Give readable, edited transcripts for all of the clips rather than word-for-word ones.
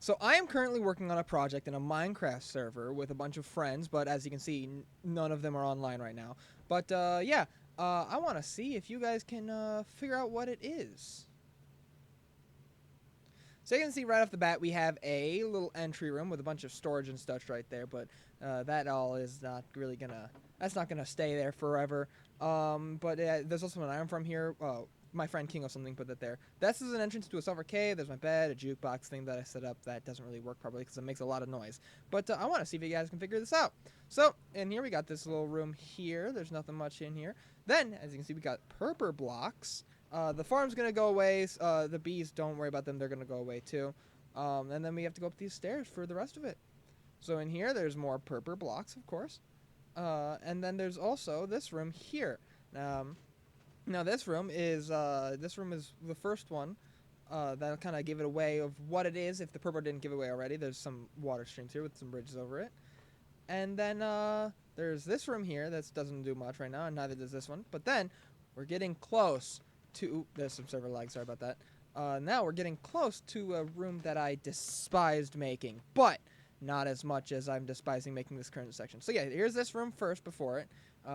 So I am currently working on a project in a Minecraft server with a bunch of friends, but as you can see, none of them are online right now. But yeah, I want to see if you guys can figure out what it is. So you can see right off the bat, we have a little entry room with a bunch of storage and stuff right there, but that all is not really gonna. That's not gonna stay there forever. But there's also an iron from here. My friend King or something put that there. This is an entrance to a silver cave. There's my bed, a jukebox thing that I set up that doesn't really work properly because it makes a lot of noise. But I want to see if you guys can figure this out. So, and here we got this little room here. There's nothing much in here. Then, as you can see, we got purple blocks. The farm's gonna go away. The bees, don't worry about them; they're gonna go away too. And then we have to go up these stairs for the rest of it. So in here, there's more purple blocks, of course. And then there's also this room here. Now this room is the first one. That'll kind of give it away of what it is. If the purple didn't give it away already, there's some water streams here with some bridges over it. And then there's this room here that doesn't do much right now, and neither does this one. But then we're getting close to. There's some server lag. Sorry about that. Now we're getting close to a room that I despised making, but not as much as I'm despising making this current section. So yeah, here's this room first before it.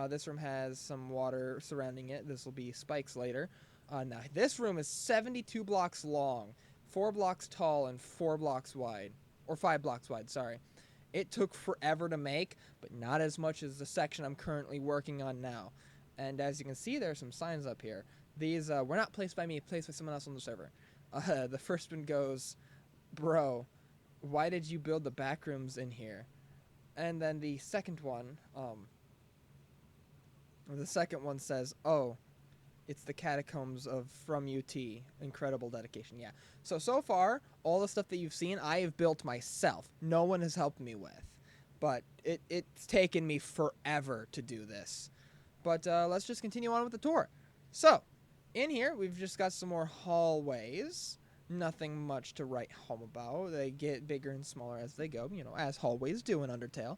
This room has some water surrounding it. This will be spikes later. Now this room is 72 blocks long, 4 blocks tall, and 4 blocks wide, or 5 blocks wide. Sorry. It took forever to make, but not as much as the section I'm currently working on now. And as you can see, there are some signs up here. These were not placed by me, placed by someone else on the server. The first one goes, "Bro, why did you build the back rooms in here?" And then the second one says, "Oh, it's the catacombs of from UT. Incredible dedication." Yeah. So far, all the stuff that you've seen, I have built myself. No one has helped me with. But it's taken me forever to do this. But let's just continue on with the tour. So, in here, we've just got some more hallways. Nothing much to write home about. They get bigger and smaller as they go, as hallways do in Undertale.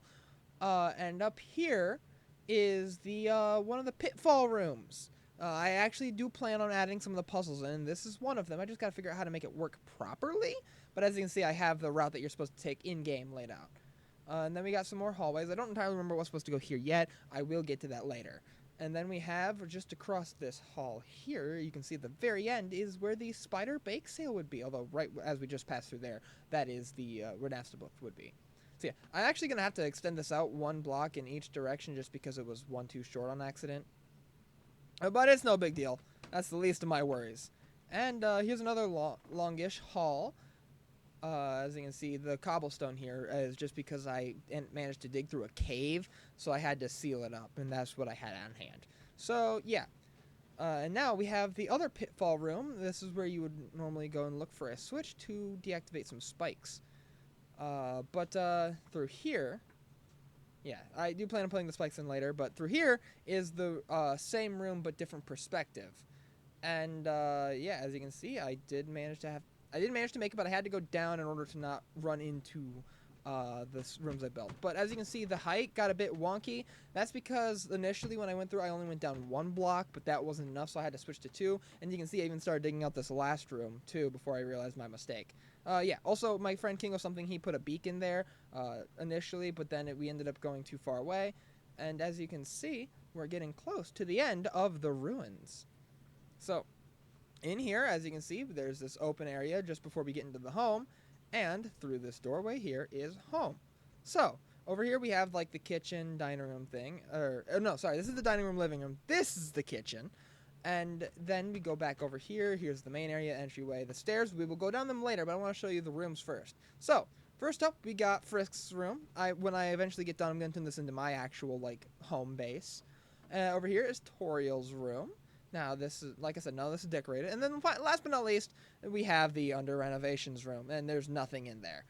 And up here is the one of the pitfall rooms. I actually do plan on adding some of the puzzles in. This is one of them. I just gotta figure out how to make it work properly. But as you can see, I have the route that you're supposed to take in-game laid out. And then we got some more hallways. I don't entirely remember what's supposed to go here yet. I will get to that later. And then we have, just across this hall here, you can see at the very end is where the spider bake sale would be. Although, right as we just passed through there, that is the Renasta book would be. So yeah, I'm actually going to have to extend this out 1 block in each direction just because it was 1 too short on accident. But it's no big deal. That's the least of my worries. And here's another longish hall. As you can see, the cobblestone here is just because I managed to dig through a cave, so I had to seal it up, and that's what I had on hand. So, yeah. And now we have the other pitfall room. This is where you would normally go and look for a switch to deactivate some spikes. But through here... Yeah, I do plan on putting the spikes in later, but through here is the same room but different perspective. And, yeah, as you can see, I did manage to make it, but I had to go down in order to not run into the rooms I built. But as you can see, the height got a bit wonky. That's because initially when I went through, I only went down 1 block, but that wasn't enough, so I had to switch to 2. And you can see I even started digging out this last room, too, before I realized my mistake. Yeah, also, my friend King or something, he put a beacon there initially, but then we ended up going too far away. And as you can see, we're getting close to the end of the ruins. So... in here, as you can see, there's this open area just before we get into the home, and through this doorway here is home. So, over here we have, like, the kitchen, dining room thing, no, sorry, this is the dining room, living room, this is the kitchen, and then we go back over here, here's the main area, entryway, the stairs, we will go down them later, but I want to show you the rooms first. So, first up, we got Frisk's room. When I eventually get done, I'm going to turn this into my actual, like, home base. Over here is Toriel's room. Now, this is, like I said, this is decorated. And then, last but not least, we have the under renovations room, and there's nothing in there.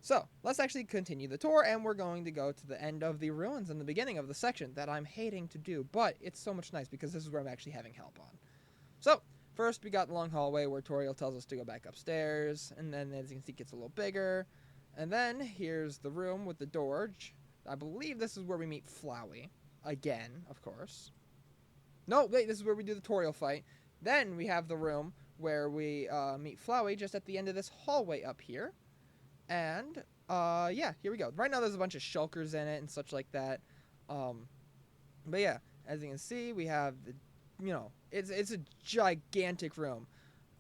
So, let's actually continue the tour, and we're going to go to the end of the ruins in the beginning of the section that I'm hating to do, but it's so much nice because this is where I'm actually having help on. So, first we got the long hallway where Toriel tells us to go back upstairs, and then, as you can see, it gets a little bigger. And then, here's the room with the door. I believe this is where we meet Flowey. Again, of course. No, wait, this is where we do the Toriel fight. Then we have the room where we meet Flowey just at the end of this hallway up here. And yeah, here we go. Right now there's a bunch of shulkers in it and such like that. Um, but yeah, as you can see, we have the, it's a gigantic room.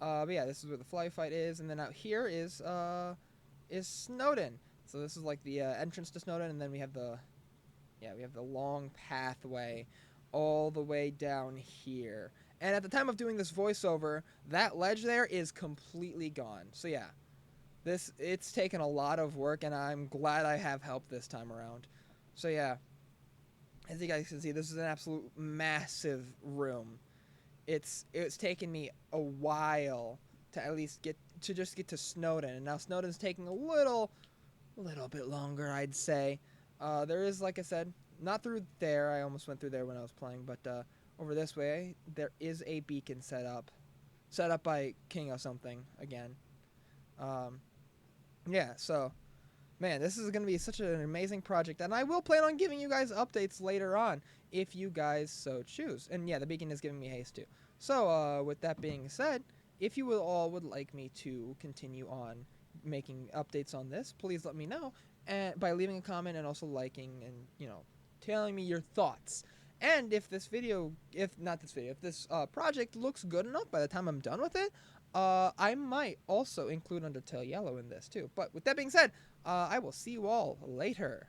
But yeah, this is where the fly fight is, and then out here is Snowdin. So this is like the entrance to Snowdin, and then we have the long pathway all the way down here. And at the time of doing this voiceover, that ledge there is completely gone. So yeah, it's taken a lot of work, and I'm glad I have help this time around. So yeah, as you guys can see, this is an absolute massive room. It's taken me a while to at least get to Snowdin, and now Snowdin's taking a little bit longer, I'd say. There is, like I said, not through there. I almost went through there when I was playing, but over this way there is a beacon set up by King of something again. Um, yeah, so man, this is going to be such an amazing project, and I will plan on giving you guys updates later on if you guys so choose. And yeah, the beacon is giving me haste too. So with that being said, if you all would like me to continue on making updates on this, please let me know and by leaving a comment and also liking and telling me your thoughts. And if this project looks good enough by the time I'm done with it, I might also include Undertale Yellow in this too. But with that being said, I will see you all later.